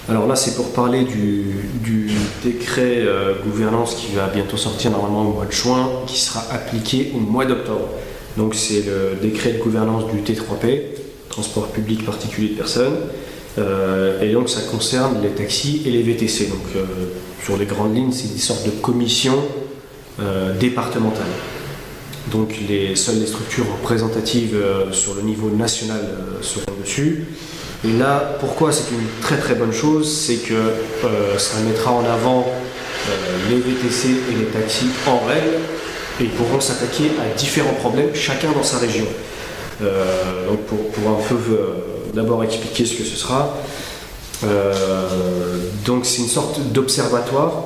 Alors là, c'est pour parler du décret gouvernance qui va bientôt sortir normalement au mois de juin, qui sera appliqué au mois d'octobre. Donc c'est le décret de gouvernance du T3P, transport public particulier de personnes, et donc ça concerne les taxis et les VTC. Donc sur les grandes lignes, c'est des sortes de commissions départementales. Donc seules les structures représentatives sur le niveau national seront dessus. Et là, pourquoi c'est une très très bonne chose, c'est que ça mettra en avant les VTC et les taxis en règle, et ils pourront s'attaquer à différents problèmes, chacun dans sa région. Donc pour un peu d'abord expliquer ce que ce sera, donc c'est une sorte d'observatoire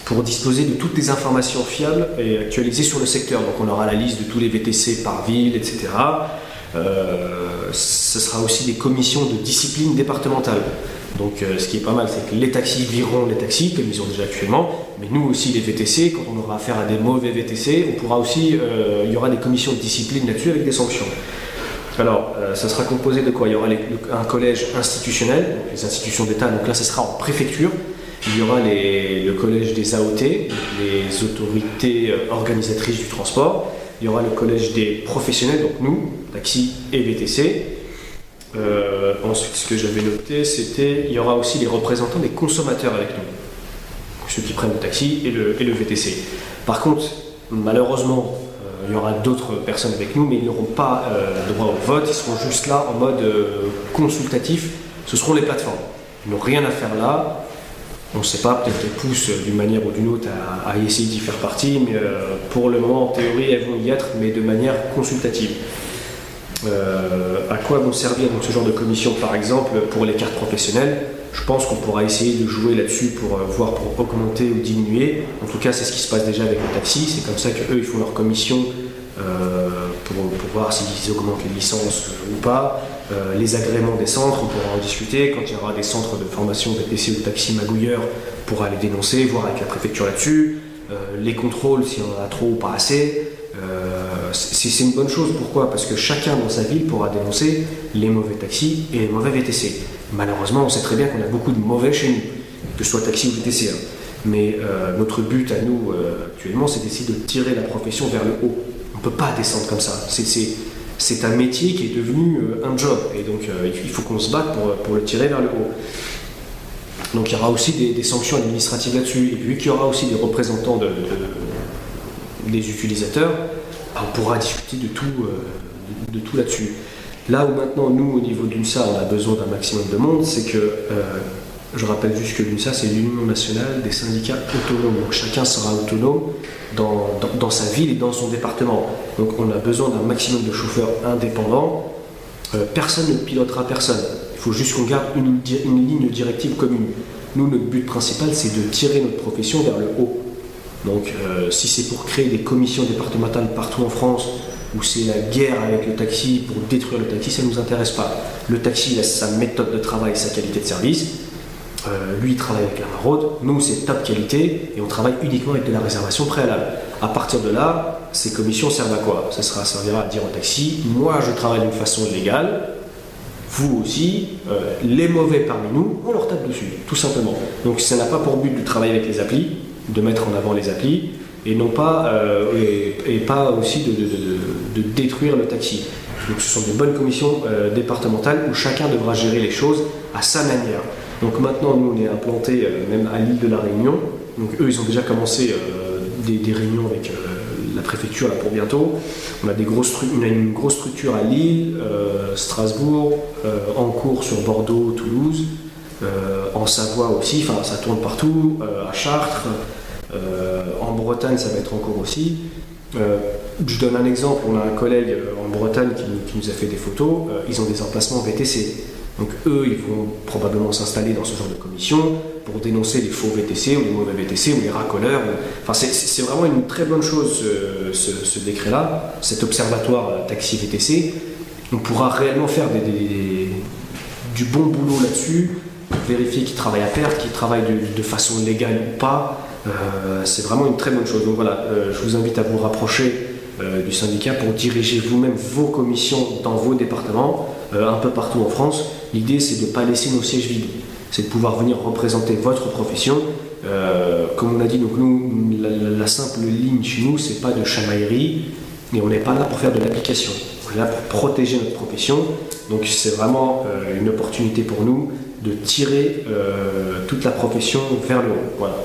pour disposer de toutes les informations fiables et actualisées sur le secteur. Donc on aura la liste de tous les VTC par ville, etc. Ce sera aussi des commissions de discipline départementale. Donc ce qui est pas mal, c'est que les taxis vireront les taxis, comme ils ont déjà actuellement, mais nous aussi les VTC, quand on aura affaire à des mauvais VTC, on pourra aussi, il y aura des commissions de discipline là-dessus avec des sanctions. Alors, ça sera composé de quoi? Il y aura un collège institutionnel, donc les institutions d'État, donc là ce sera en préfecture. Il y aura le collège des AOT, les autorités organisatrices du transport. Il y aura le collège des professionnels, donc nous, taxi et VTC. Ensuite, ce que j'avais noté, c'était il y aura aussi les représentants des consommateurs avec nous, ceux qui prennent le taxi et le VTC. Par contre, malheureusement, il y aura d'autres personnes avec nous, mais ils n'auront pas droit au vote, ils seront juste là en mode consultatif. Ce seront les plateformes. Ils n'ont rien à faire là. On ne sait pas, peut-être qu'elles poussent d'une manière ou d'une autre à essayer d'y faire partie, mais pour le moment, en théorie, elles vont y être, mais de manière consultative. À quoi vont servir donc ce genre de commission, par exemple, pour les cartes professionnelles? Je pense qu'on pourra essayer de jouer là-dessus pour voir pour augmenter ou diminuer. En tout cas, c'est ce qui se passe déjà avec le taxi. C'est comme ça qu'eux, ils font leur commission pour voir s'ils augmentent les licences ou pas. Les agréments des centres, on pourra en discuter. Quand il y aura des centres de formation VTC ou taxi magouilleurs, on pourra les dénoncer, voir avec la préfecture là-dessus. Les contrôles, s'il y en a trop ou pas assez. C'est une bonne chose. Pourquoi? Parce que chacun dans sa ville pourra dénoncer les mauvais taxis et les mauvais VTC. Malheureusement, on sait très bien qu'on a beaucoup de mauvais chez nous, que ce soit taxi ou VTC. Mais notre but à nous, actuellement, c'est d'essayer de tirer la profession vers le haut. On ne peut pas descendre comme ça. C'est un métier qui est devenu un job. Et donc, il faut qu'on se batte pour le tirer vers le haut. Donc, il y aura aussi des sanctions administratives là-dessus. Et puis, qu'il y aura aussi des représentants des utilisateurs, on pourra discuter de tout là-dessus. Là où maintenant, nous, au niveau d'UNSA, on a besoin d'un maximum de monde, c'est que, je rappelle juste que l'UNSA, c'est l'Union nationale des syndicats autonomes. Donc chacun sera autonome dans sa ville et dans son département. Donc on a besoin d'un maximum de chauffeurs indépendants. Personne ne pilotera personne. Il faut juste qu'on garde une ligne directive commune. Nous, notre but principal, c'est de tirer notre profession vers le haut. Donc si c'est pour créer des commissions départementales partout en France, où c'est la guerre avec le taxi pour détruire le taxi, ça ne nous intéresse pas. Le taxi, il a sa méthode de travail, sa qualité de service. Lui, il travaille avec la maraude. Nous, c'est top qualité et on travaille uniquement avec de la réservation préalable. À partir de là, ces commissions servent à quoi? Ça servira à dire au taxi, moi, je travaille d'une façon légale, vous aussi, les mauvais parmi nous, on leur tape dessus, tout simplement. Donc ça n'a pas pour but de travailler avec les applis, de mettre en avant les applis, et non pas, et pas aussi de détruire le taxi. Donc ce sont des bonnes commissions départementales où chacun devra gérer les choses à sa manière. Donc maintenant, nous, on est implantés même à l'île de la Réunion. Donc eux, ils ont déjà commencé des réunions avec la préfecture là, pour bientôt. On a une grosse structure à Lille, Strasbourg, en cours sur Bordeaux, Toulouse, en Savoie aussi, enfin ça tourne partout, à Chartres, en Bretagne ça va être en cours aussi. Je donne un exemple, on a un collègue en Bretagne qui nous a fait des photos, ils ont des emplacements VTC. Donc eux, ils vont probablement s'installer dans ce genre de commission pour dénoncer les faux VTC ou les mauvais VTC ou les racoleurs. Enfin, c'est vraiment une très bonne chose ce décret-là, cet observatoire taxi VTC. On pourra réellement faire du bon boulot là-dessus, vérifier qu'ils travaillent à perte, qu'ils travaillent de façon légale ou pas. C'est vraiment une très bonne chose. Donc voilà, je vous invite à vous rapprocher du syndicat pour diriger vous-même vos commissions dans vos départements, un peu partout en France. L'idée, c'est de ne pas laisser nos sièges vides. c'est de pouvoir venir représenter votre profession. Comme on a dit, donc nous, la simple ligne chez nous, c'est pas de chamaillerie, mais on n'est pas là pour faire de l'application. On est là pour protéger notre profession. Donc c'est vraiment une opportunité pour nous de tirer toute la profession vers le haut. Voilà.